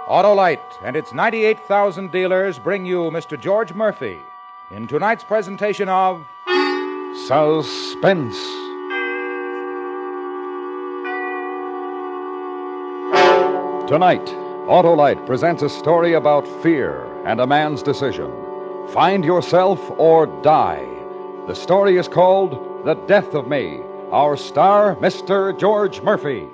Autolite and its 98,000 dealers bring you Mr. George Murphy in tonight's presentation of Suspense. Tonight, Autolite presents a story about fear and a man's decision. Find yourself or die. The story is called The Death of Me. Our star, Mr. George Murphy.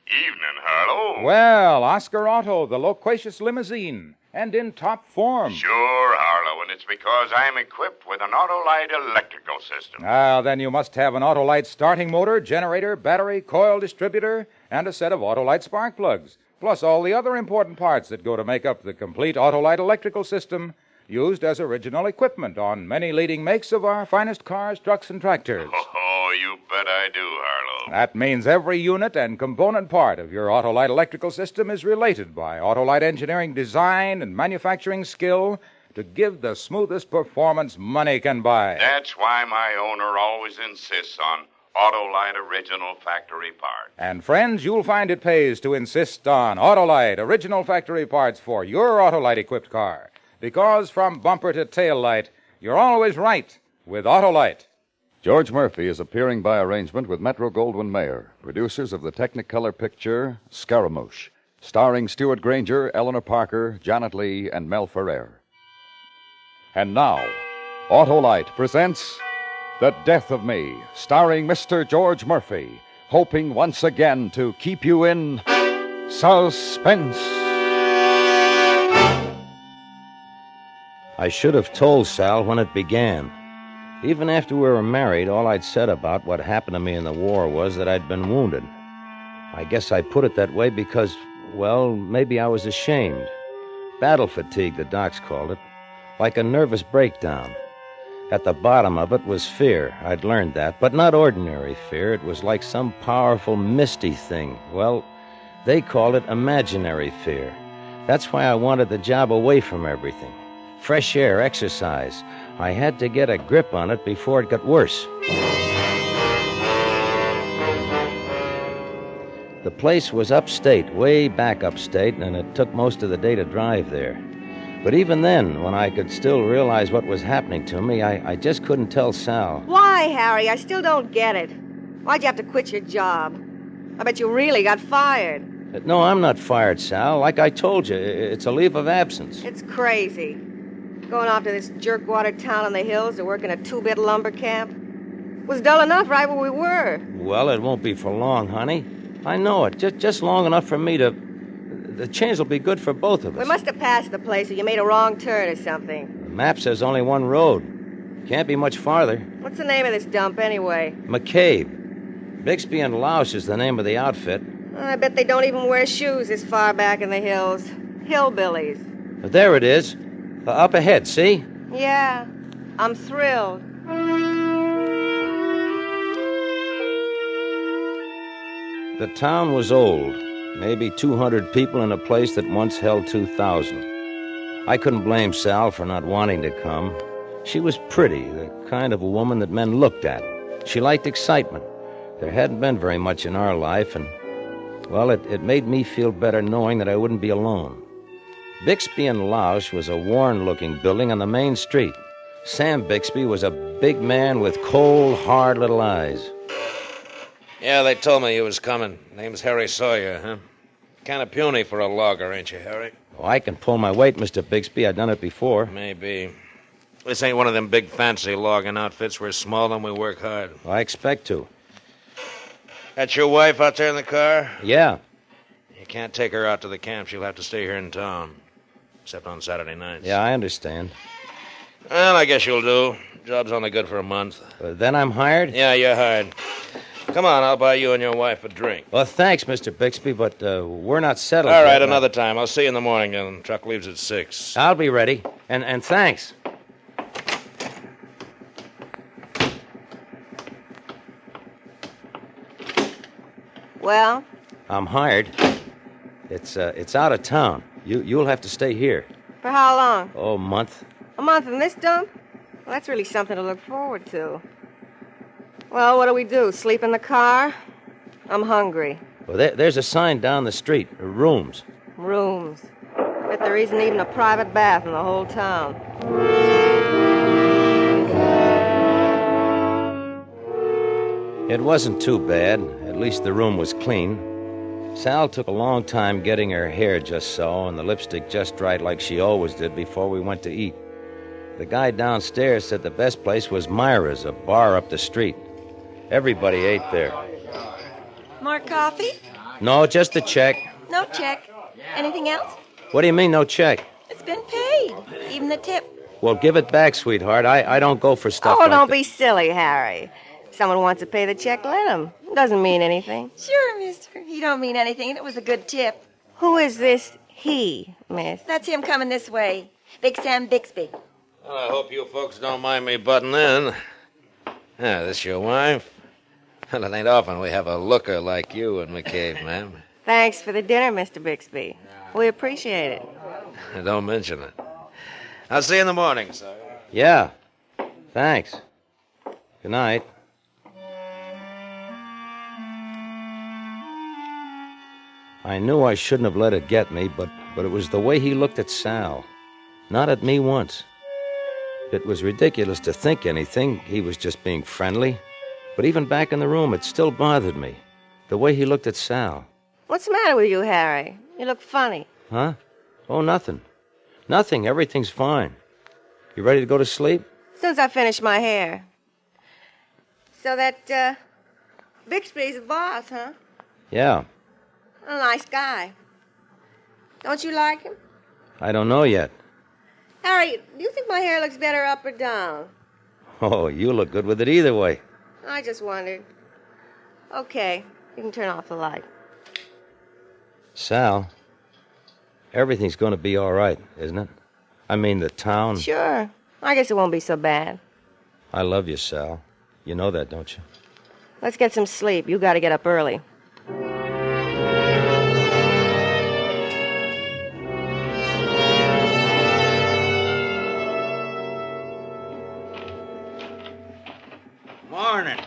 Evening, Harlow. Well, Oscar Otto, the loquacious limousine, and in top form. Sure, Harlow, and it's because I'm equipped with an Autolite electrical system. Then you must have an Autolite starting motor, generator, battery, coil distributor, and a set of Autolite spark plugs, plus all the other important parts that go to make up the complete Autolite electrical system used as original equipment on many leading makes of our finest cars, trucks, and tractors. Oh, you bet I do, Harlow. That means every unit and component part of your Autolite electrical system is related by Autolite engineering design and manufacturing skill to give the smoothest performance money can buy. That's why my owner always insists on Autolite original factory parts. And friends, you'll find it pays to insist on Autolite original factory parts for your Autolite-equipped car. Because from bumper to tail light, you're always right with Autolite. George Murphy is appearing by arrangement with Metro-Goldwyn-Mayer, producers of the Technicolor picture Scaramouche, starring Stuart Granger, Eleanor Parker, Janet Leigh, and Mel Ferrer. And now, Autolite presents The Death of Me, starring Mr. George Murphy, hoping once again to keep you in suspense. I should have told Sal when it began. Even after we were married, all I'd said about what happened to me in the war was that I'd been wounded. I guess I put it that way because, well, maybe I was ashamed. Battle fatigue, the docs called it. Like a nervous breakdown. At the bottom of it was fear. I'd learned that, but not ordinary fear. It was like some powerful, misty thing. Well, they called it imaginary fear. That's why I wanted the job away from everything. Fresh air, exercise. I had to get a grip on it before it got worse. The place was upstate, way back upstate, and it took most of the day to drive there. But even then, when I could still realize what was happening to me, I just couldn't tell Sal. Why, Harry? I still don't get it. Why'd you have to quit your job? I bet you really got fired. No, I'm not fired, Sal. Like I told you, it's a leave of absence. It's crazy. Going off to this jerkwater town in the hills to work in a two-bit lumber camp. It was dull enough right where we were. Well, it won't be for long, honey. I know it. Just long enough for me to... The change will be good for both of us. We must have passed the place or you made a wrong turn or something. The map says only one road. Can't be much farther. What's the name of this dump, anyway? McCabe. Bixby and Lausch is the name of the outfit. I bet they don't even wear shoes this far back in the hills. Hillbillies. There it is. Up ahead, see? Yeah, I'm thrilled. The town was old. Maybe 200 people in a place that once held 2,000. I couldn't blame Sal for not wanting to come. She was pretty, the kind of a woman that men looked at. She liked excitement. There hadn't been very much in our life, and, well, it made me feel better knowing that I wouldn't be alone. Bixby and Lausch was a worn-looking building on the main street. Sam Bixby was a big man with cold, hard little eyes. Yeah, they told me you was coming. Name's Harry Sawyer, huh? Kind of puny for a logger, ain't you, Harry? Oh, I can pull my weight, Mr. Bixby. I've done it before. Maybe. This ain't one of them big fancy logging outfits. We're small and we work hard. Well, I expect to. That's your wife out there in the car? Yeah. You can't take her out to the camp. She'll have to stay here in town. Except on Saturday nights. Yeah, I understand. Well, I guess you'll do. Job's only good for a month. Then I'm hired? Yeah, you're hired. Come on, I'll buy you and your wife a drink. Well, thanks, Mr. Bixby, but we're not settled All right, yet. another time. I'll see you in the morning, then. The truck leaves at 6. I'll be ready. And thanks. Well? I'm hired. It's out of town. You'll have to stay here. For how long? Oh, a month. A month in this dump? Well, that's really something to look forward to. Well, what do we do? Sleep in the car? I'm hungry. Well, there's a sign down the street. Rooms. Rooms. Bet there isn't even a private bath in the whole town. It wasn't too bad. At least the room was clean. Sal took a long time getting her hair just so and the lipstick just right like she always did before we went to eat. The guy downstairs said the best place was Myra's, a bar up the street. Everybody ate there. More coffee? No, just a check. No check. Anything else? What do you mean, no check? It's been paid. Even the tip. Well, give it back, sweetheart. I don't go for stuff Oh, like don't that. be silly, Harry. If someone wants to pay the check, let him. Doesn't mean anything. Sure, mister. He don't mean anything, and it was a good tip. Who is this he, miss? That's him coming this way. Big Sam Bixby. Well, I hope you folks don't mind me butting in. This your wife? Well, it ain't often we have a looker like you in McCabe, ma'am. Thanks for the dinner, Mr. Bixby. We appreciate it. Don't mention it. I'll see you in the morning, sir. Yeah. Thanks. Good night. I knew I shouldn't have let it get me, but it was the way he looked at Sal. Not at me once. It was ridiculous to think anything. He was just being friendly. But even back in the room, it still bothered me. The way he looked at Sal. What's the matter with you, Harry? You look funny. Huh? Oh, nothing. Nothing. Everything's fine. You ready to go to sleep? As soon as I finish my hair. So that, Bixby's the boss, huh? Yeah. A nice guy. Don't you like him? I don't know yet. Harry, do you think my hair looks better up or down? Oh, you look good with it either way. I just wondered. Okay, you can turn off the light. Sal, everything's going to be all right, isn't it? I mean, the town. Sure. I guess it won't be so bad. I love you, Sal. You know that, don't you? Let's get some sleep. You got to get up early. Morning.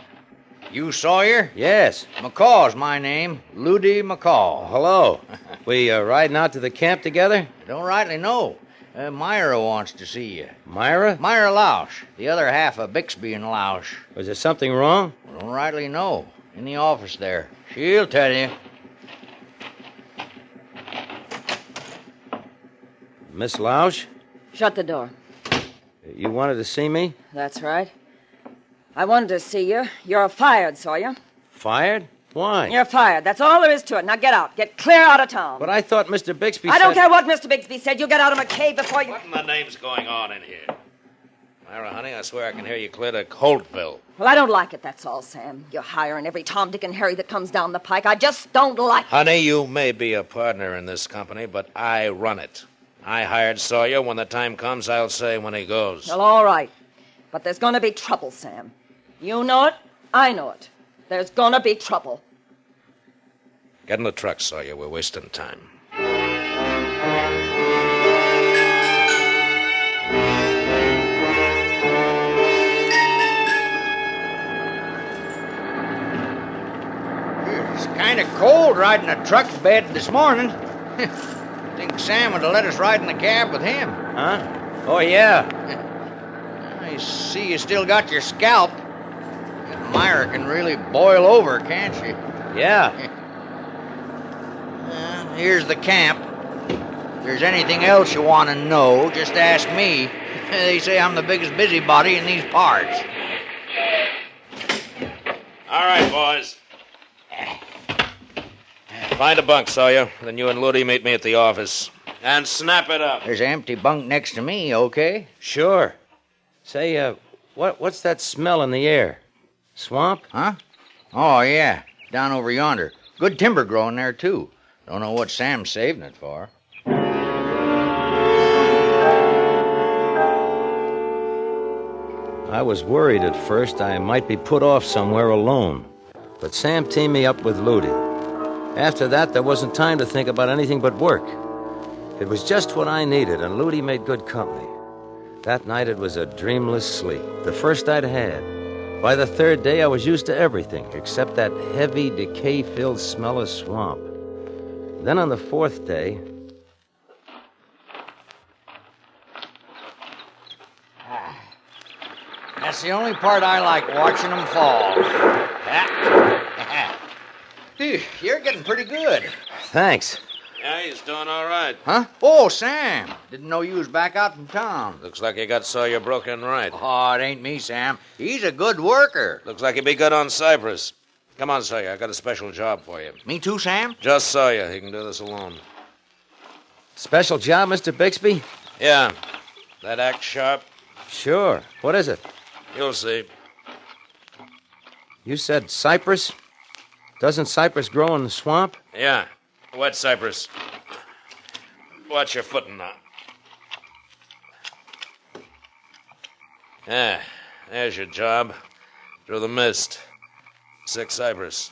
You Sawyer? Yes. McCaw's my name. Ludi McCaw. Hello. We riding out to the camp together? Don't rightly know. Myra wants to see you. Myra? Myra Lausch, the other half of Bixby and Lausch. Was there something wrong? Don't rightly know. In the office there. She'll tell you. Miss Lausch? Shut the door. You wanted to see me? That's right. I wanted to see you. You're fired, Sawyer. Fired? Why? You're fired. That's all there is to it. Now get out. Get clear out of town. But I thought Mr. Bixby I said... don't care what Mr. Bixby said. You get out of McCabe before you... What in the name's going on in here? Myra, honey, I swear I can hear you clear to Coltville. Well, I don't like it, that's all, Sam. You're hiring every Tom, Dick, and Harry that comes down the pike. I just don't like it. Honey, you may be a partner in this company, but I run it. I hired Sawyer. When the time comes, I'll say when he goes. Well, all right. But there's going to be trouble, Sam. You know it. I know it. There's going to be trouble. Get in the truck, Sawyer. We're wasting time. It's kind of cold riding a truck bed this morning. Think Sam would have let us ride in the cab with him. Huh? Oh, yeah. I see you still got your scalp. Myra can really boil over, can't she? Yeah. Here's the camp. If there's anything else you want to know, just ask me. They say I'm the biggest busybody in these parts. All right, boys. Find a bunk, Sawyer. Then you and Ludi meet me at the office. And snap it up. There's an empty bunk next to me, okay? Sure. Say, what's that smell in the air? Swamp? Huh? Oh, yeah. Down over yonder. Good timber growing there, too. Don't know what Sam's saving it for. I was worried at first I might be put off somewhere alone. But Sam teamed me up with Ludi. After that, there wasn't time to think about anything but work. It was just what I needed, and Ludi made good company. That night, it was a dreamless sleep, the first I'd had. By the third day, I was used to everything except that heavy, decay-filled smell of swamp. Then on the fourth day... That's the only part I like, watching them fall. You're getting pretty good. Thanks. Yeah, he's doing all right. Huh? Oh, Sam. Didn't know you was back out in town. Looks like you got Sawyer broken right. Oh, it ain't me, Sam. He's a good worker. Looks like he'd be good on Cypress. Come on, Sawyer. I got a special job for you. Me too, Sam? Just Sawyer. He can do this alone. Special job, Mr. Bixby? Yeah. That act sharp? Sure. What is it? You'll see. You said cypress? Doesn't cypress grow in the swamp? Yeah. Wet cypress. Watch your footing now. Yeah. There's your job. Through the mist. 6 cypress.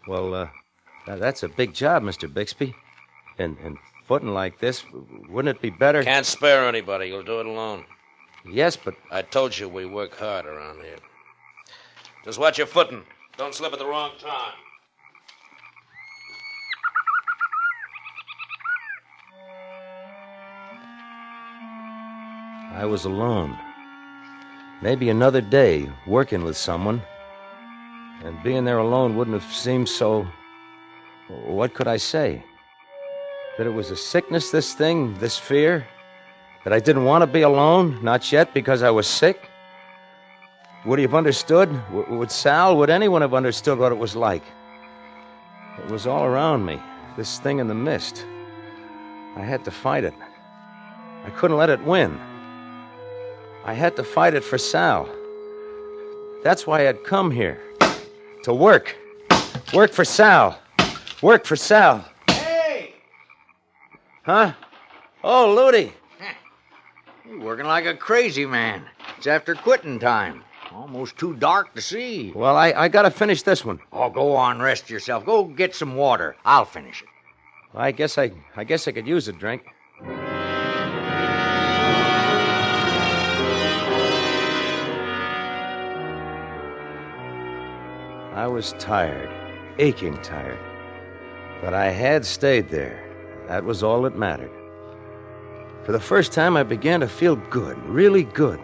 Well, that's a big job, Mr. Bixby. And footing like this, wouldn't it be better... Can't spare anybody. You'll do it alone. Yes, but... I told you we work hard around here. Just watch your footing. Don't slip at the wrong time. I was alone. Maybe another day, working with someone. And being there alone wouldn't have seemed so... What could I say? That it was a sickness, this thing, this fear? That I didn't want to be alone? Not yet, because I was sick? Would he have understood? Would Sal, would anyone have understood what it was like? It was all around me, this thing in the mist. I had to fight it. I couldn't let it win. I had to fight it for Sal. That's why I'd come here. To work. Work for Sal. Work for Sal. Hey! Huh? Oh, Ludi. You're working like a crazy man. It's after quitting time. Almost too dark to see. Well, I gotta finish this one. Oh, go on, rest yourself. Go get some water. I'll finish it. I guess I could use a drink. I was tired, aching tired. But I had stayed there. That was all that mattered. For the first time, I began to feel good, really good.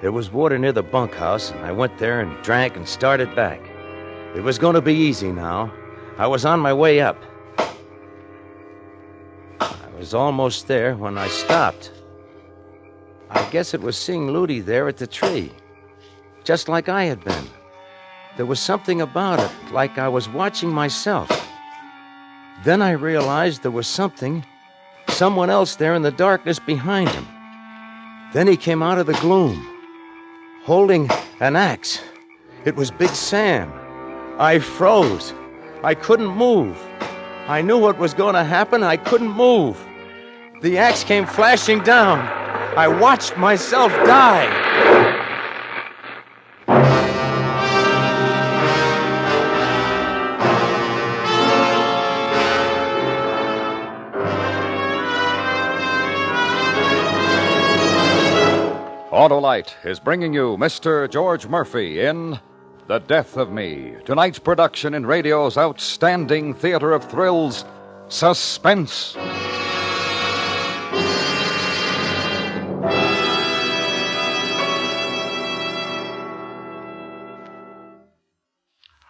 There was water near the bunkhouse, and I went there and drank and started back. It was going to be easy now. I was on my way up. I was almost there when I stopped. I guess it was seeing Ludi there at the tree, just like I had been. There was something about it, like I was watching myself. Then I realized there was someone else there in the darkness behind him. Then he came out of the gloom, holding an axe. It was Big Sam. I froze. I couldn't move. I knew what was going to happen. I couldn't move. The axe came flashing down. I watched myself die. Autolite is bringing you Mr. George Murphy in The Death of Me. Tonight's production in radio's outstanding theater of thrills, Suspense.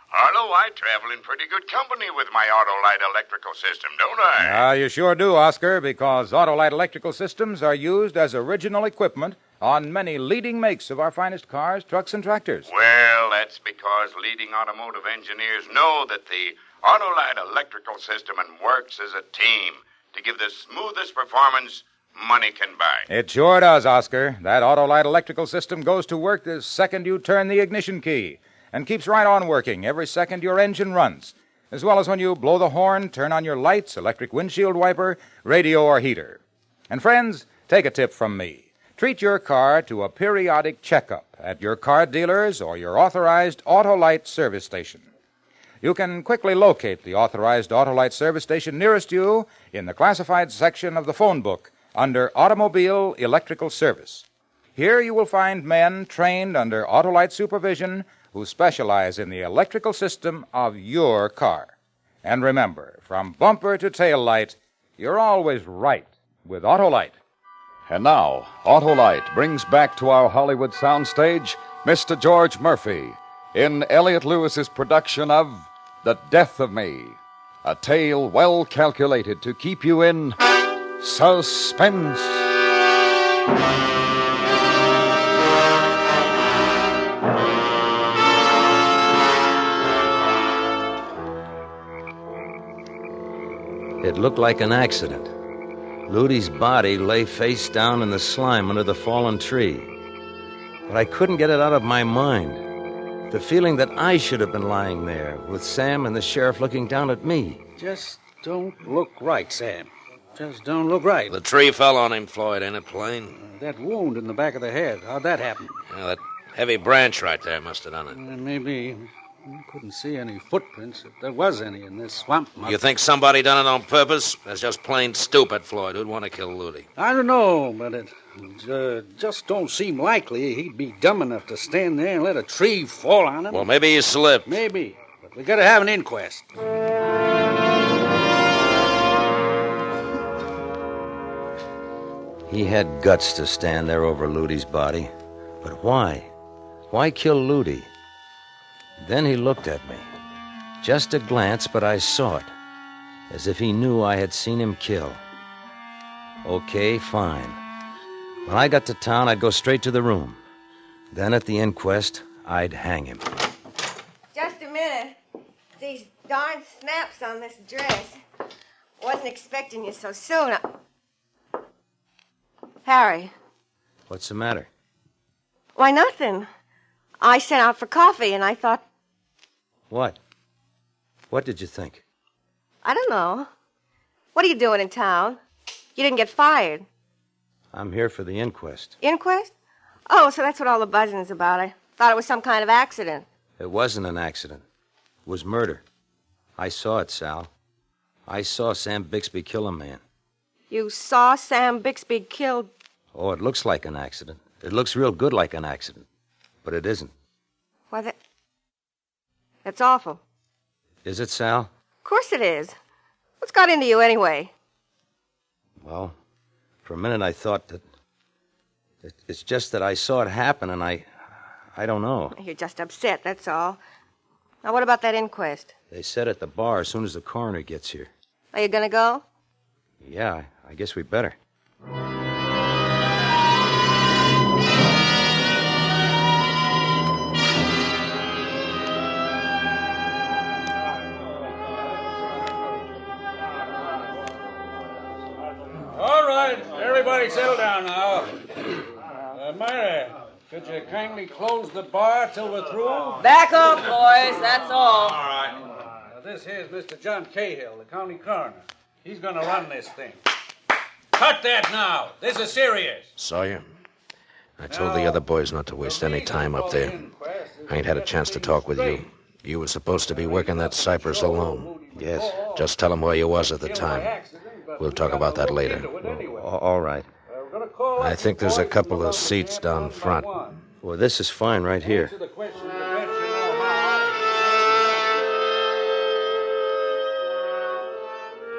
Harlow, I travel in pretty good company with my Autolite electrical system, don't I? You sure do, Oscar, because Autolite electrical systems are used as original equipment on many leading makes of our finest cars, trucks, and tractors. Well, that's because leading automotive engineers know that the Autolite electrical system works as a team to give the smoothest performance money can buy. It sure does, Oscar. That Autolite electrical system goes to work the second you turn the ignition key and keeps right on working every second your engine runs, as well as when you blow the horn, turn on your lights, electric windshield wiper, radio, or heater. And friends, take a tip from me. Treat your car to a periodic checkup at your car dealer's or your authorized Autolite service station. You can quickly locate the authorized Autolite service station nearest you in the classified section of the phone book under Automobile Electrical Service. Here you will find men trained under Autolite supervision who specialize in the electrical system of your car. And remember, from bumper to tail light, you're always right with Autolite. And now, Autolite brings back to our Hollywood soundstage Mr. George Murphy in Elliot Lewis's production of The Death of Me, a tale well calculated to keep you in suspense. It looked like an accident. Ludy's body lay face down in the slime under the fallen tree. But I couldn't get it out of my mind. The feeling that I should have been lying there, with Sam and the sheriff looking down at me. Just don't look right, Sam. Just don't look right. The tree fell on him, Floyd, ain't it plain? That wound in the back of the head, how'd that happen? Yeah, that heavy branch right there must have done it. Maybe. I couldn't see any footprints, if there was any in this swamp. You think somebody done it on purpose? That's just plain stupid, Floyd. Who'd want to kill Ludy? I don't know, but it just don't seem likely he'd be dumb enough to stand there and let a tree fall on him. Well, maybe he slipped. Maybe, but we gotta have an inquest. He had guts to stand there over Ludy's body. But why? Why kill Ludy? Then he looked at me. Just a glance, but I saw it. As if he knew I had seen him kill. Okay, fine. When I got to town, I'd go straight to the room. Then at the inquest, I'd hang him. Just a minute. These darn snaps on this dress. Wasn't expecting you so soon. Harry. What's the matter? Why, nothing. I sent out for coffee, and I thought... What? What did you think? I don't know. What are you doing in town? You didn't get fired. I'm here for the inquest. Inquest? Oh, so that's what all the buzzing's about. I thought it was some kind of accident. It wasn't an accident. It was murder. I saw it, Sal. I saw Sam Bixby kill a man. You saw Sam Bixby killed... Oh, it looks like an accident. It looks real good like an accident. But it isn't. Why, that's awful. Is it, Sal? Of course it is. What's got into you anyway? Well, for a minute I thought that... It's just that I saw it happen and I don't know. You're just upset, that's all. Now, what about that inquest? They said at the bar as soon as the coroner gets here. Are you gonna go? Yeah, I guess we better. All right, everybody settle down now. Mary, could you kindly close the bar till we're through? Back up, boys, that's all. All right. This here's Mr. John Cahill, the county coroner. He's gonna run this thing. Cut that now. This is serious. Sawyer, I told the other boys not to waste any time up there. I ain't had a chance to talk with you. You were supposed to be working that cypress alone. Yes. Just tell them where you was at the time. We'll talk about that later. All right. I think there's a couple of seats down front. Well, this is fine right here.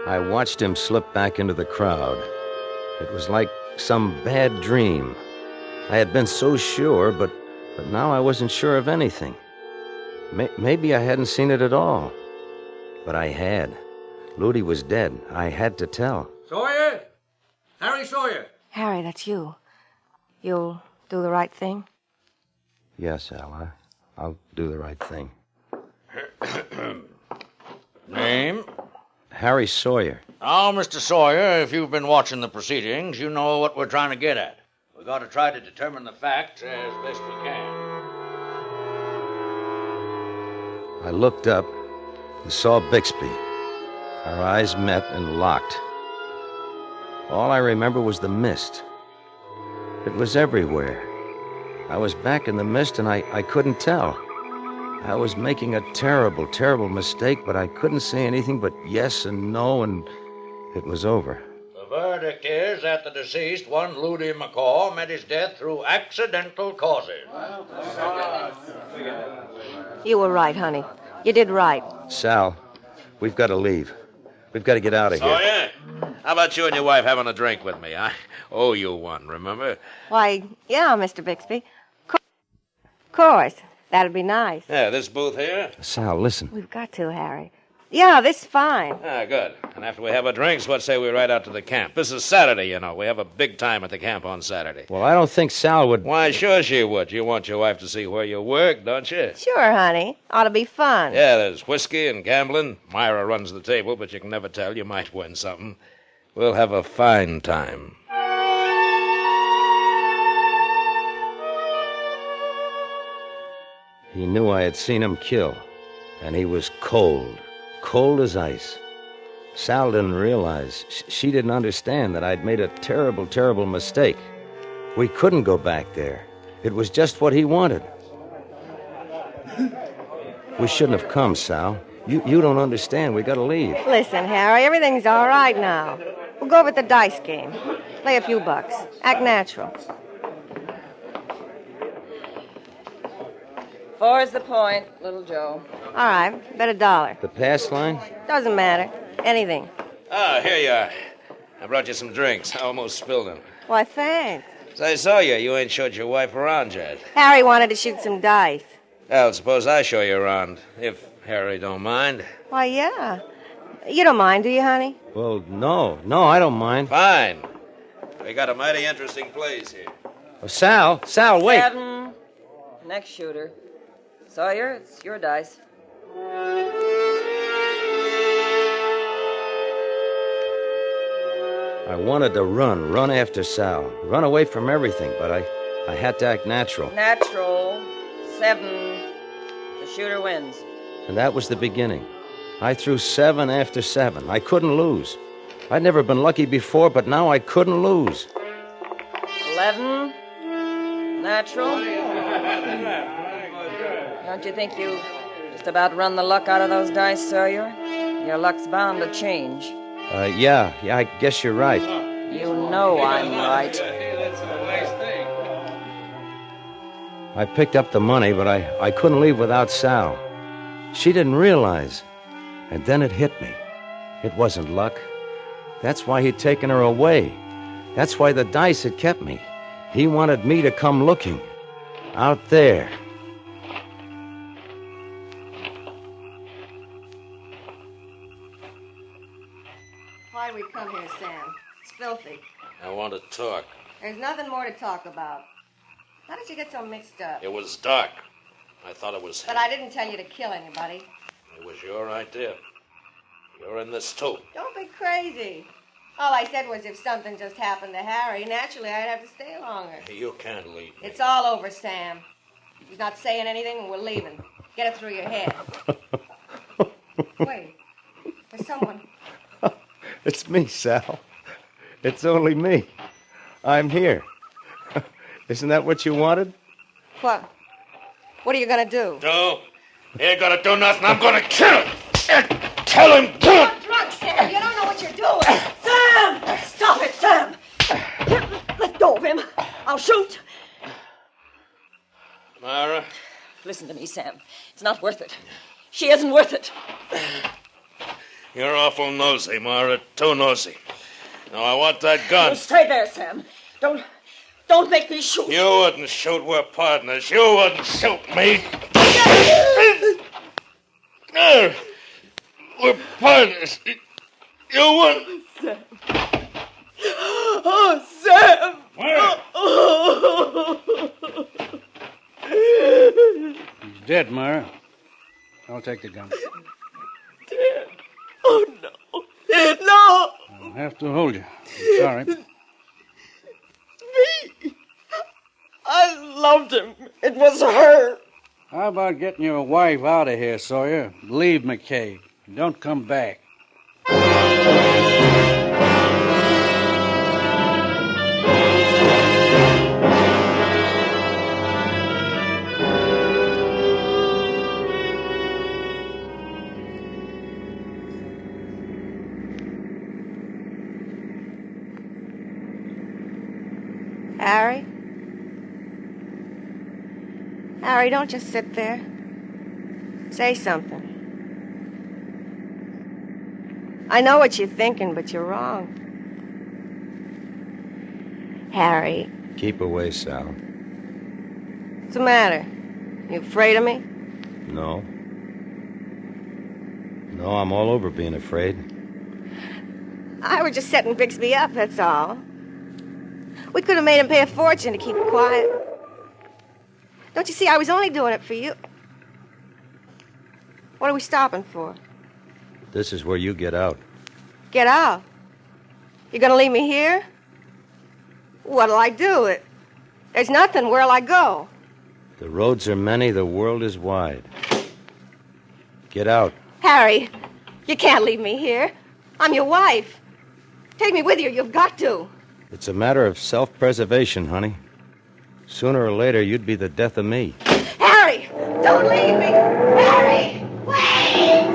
I watched him slip back into the crowd. It was like some bad dream. I had been so sure, but now I wasn't sure of anything. Maybe I hadn't seen it at all. But I had. Ludy was dead. I had to tell. Sawyer? Harry Sawyer. Harry, that's you. You'll do the right thing? Yes, Al. I'll do the right thing. Name? Harry Sawyer. Now, Mr. Sawyer, if you've been watching the proceedings, you know what we're trying to get at. We've got to try to determine the facts as best we can. I looked up and saw Bixby. Our eyes met and locked. All I remember was the mist. It was everywhere. I was back in the mist and I couldn't tell. I was making a terrible, terrible mistake, but I couldn't say anything but yes and no, and it was over. The verdict is appears that the deceased, one Loody McCaw, met his death through accidental causes. You were right, honey. You did right. Sal, we've got to leave. We've got to get out of here. Oh, yeah? How about you and your wife having a drink with me? I owe you one, remember? Why, yeah, Mr. Bixby. Of course. That'd be nice. Yeah, this booth here? Sal, listen. We've got to, Harry. Yeah, this is fine. Ah, good. And after we have our drinks, what say we ride out to the camp? This is Saturday, you know. We have a big time at the camp on Saturday. Well, I don't think Sal would... Why, sure she would. You want your wife to see where you work, don't you? Sure, honey. Ought to be fun. Yeah, there's whiskey and gambling. Myra runs the table, but you can never tell. You might win something. We'll have a fine time. He knew I had seen him kill, and he was cold as ice. Sal didn't realize, she didn't understand that I'd made a terrible, terrible mistake. We couldn't go back there. It was just what he wanted. We shouldn't have come, Sal. You don't understand. We gotta leave. Listen, Harry, everything's all right now. We'll go over the dice game. Play a few bucks. Act natural. 4's the point, little Joe. All right, bet $1. The pass line? Doesn't matter. Anything. Ah, here you are. I brought you some drinks. I almost spilled them. Why, thanks. As I saw you, you ain't showed your wife around yet. Harry wanted to shoot some dice. Well, suppose I show you around, if Harry don't mind. Why, yeah. You don't mind, do you, honey? Well, no, I don't mind. Fine. We got a mighty interesting place here. Oh, Sal, wait. 7. Next shooter. Sawyer, it's your dice. I wanted to run after Sal, run away from everything, but I had to act natural. Natural. 7. The shooter wins. And that was the beginning. I threw 7 after 7. I couldn't lose. I'd never been lucky before, but now I couldn't lose. 11. Natural. Don't you think you just about run the luck out of those dice, Sawyer? Your luck's bound to change. Yeah, I guess you're right. You know I'm right. I picked up the money, but I couldn't leave without Sal. She didn't realize. And then it hit me. It wasn't luck. That's why he'd taken her away. That's why the dice had kept me. He wanted me to come looking. Out there. Why'd we come here, Sam? It's filthy. I want to talk. There's nothing more to talk about. How did you get so mixed up? It was dark. I thought it was him. But I didn't tell you to kill anybody. It was your idea. You're in this, too. Don't be crazy. All I said was if something just happened to Harry, naturally I'd have to stay longer. You can't leave me. It's all over, Sam. He's not saying anything and we're leaving. Get it through your head. Wait. There's someone. It's me, Sal. It's only me. I'm here. Isn't that what you wanted? What? What are you going to do? No. He ain't gonna do nothing. I'm gonna kill him. Tell him. You're drunk, Sam. You don't know what you're doing. Sam! Stop it, Sam! Let go of him. I'll shoot. Myra? Listen to me, Sam. It's not worth it. She isn't worth it. You're awful nosy, Myra. Too nosy. Now, I want that gun. You stay there, Sam. Don't make me shoot. You wouldn't shoot. We're partners. You wouldn't shoot me. We're partners. You wouldn't. Sam. Oh, Sam. He's dead, Myra. I'll take the gun. Dead. Oh, no. No. I'll have to hold you. I'm sorry. Me. I loved him. It was her. How about getting your wife out of here, Sawyer? Leave McCabe. Don't come back. Harry? Harry, don't just sit there. Say something. I know what you're thinking, but you're wrong. Harry. Keep away, Sal. What's the matter? You afraid of me? No. No, I'm all over being afraid. I was just setting Bixby up, that's all. We could have made him pay a fortune to keep quiet. Don't you see, I was only doing it for you. What are we stopping for? This is where you get out. Get out? You're gonna leave me here? What'll I do? There's nothing. Where'll I go? The roads are many, the world is wide. Get out. Harry, you can't leave me here. I'm your wife. Take me with you. You've got to. It's a matter of self-preservation, honey. Sooner or later, you'd be the death of me. Harry, don't leave me. Harry, wait!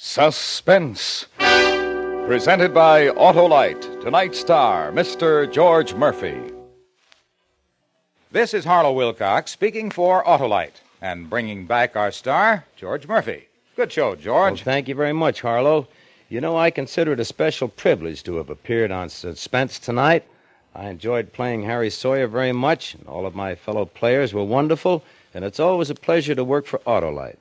Suspense. Presented by Autolite. Tonight's star, Mr. George Murphy. This is Harlow Wilcox speaking for Autolite and bringing back our star, George Murphy. Good show, George. Well, thank you very much, Harlow. You know, I consider it a special privilege to have appeared on Suspense tonight. I enjoyed playing Harry Sawyer very much, and all of my fellow players were wonderful, and it's always a pleasure to work for Autolite.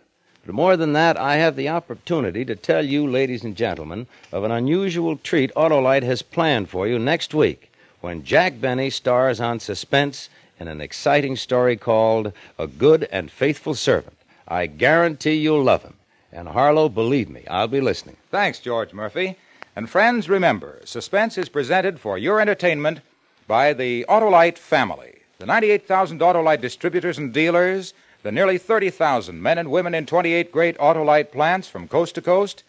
But more than that, I have the opportunity to tell you, ladies and gentlemen, of an unusual treat Autolite has planned for you next week when Jack Benny stars on Suspense in an exciting story called A Good and Faithful Servant. I guarantee you'll love him. And Harlow, believe me, I'll be listening. Thanks, George Murphy. And friends, remember, Suspense is presented for your entertainment by the Autolite family. The 98,000 Autolite distributors and dealers, the nearly 30,000 men and women in 28 great Autolite plants from coast to coast,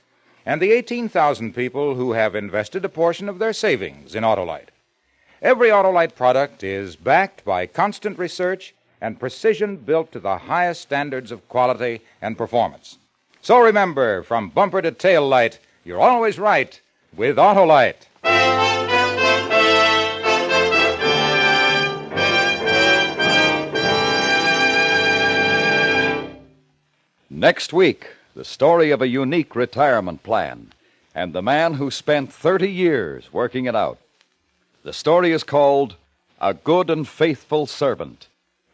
and the 18,000 people who have invested a portion of their savings in Autolite. Every Autolite product is backed by constant research and precision built to the highest standards of quality and performance. So remember, from bumper to tail light, you're always right with Autolite. Next week, the story of a unique retirement plan and the man who spent 30 years working it out. The story is called A Good and Faithful Servant,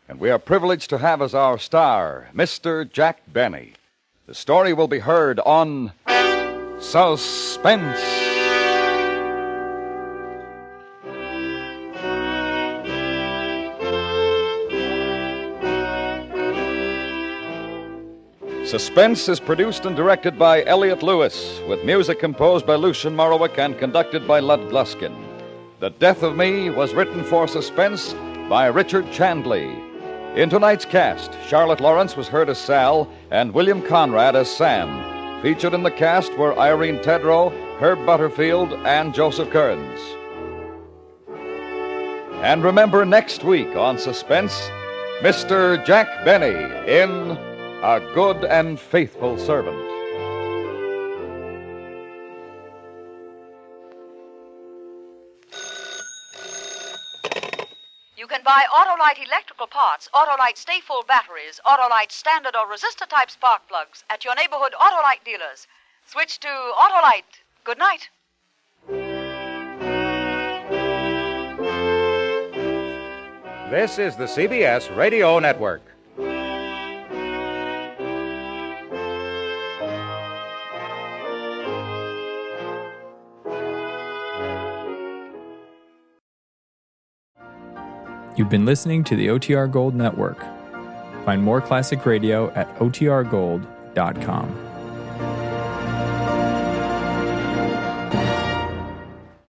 and we are privileged to have as our star Mr. Jack Benny. The story will be heard on Suspense. Suspense is produced and directed by Elliott Lewis, with music composed by Lucian Morowick and conducted by Lud Gluskin. The Death of Me was written for Suspense by Richard Chandley. In tonight's cast, Charlotte Lawrence was heard as Sal and William Conrad as Sam. Featured in the cast were Irene Tedrow, Herb Butterfield, and Joseph Kearns. And remember, next week on Suspense, Mr. Jack Benny in A Good and Faithful Servant. You can buy Autolite electrical parts, Autolite stay-full batteries, Autolite standard or resistor-type spark plugs at your neighborhood Autolite dealers. Switch to Autolite. Good night. This is the CBS Radio Network. You've been listening to the OTR Gold Network. Find more classic radio at otrgold.com.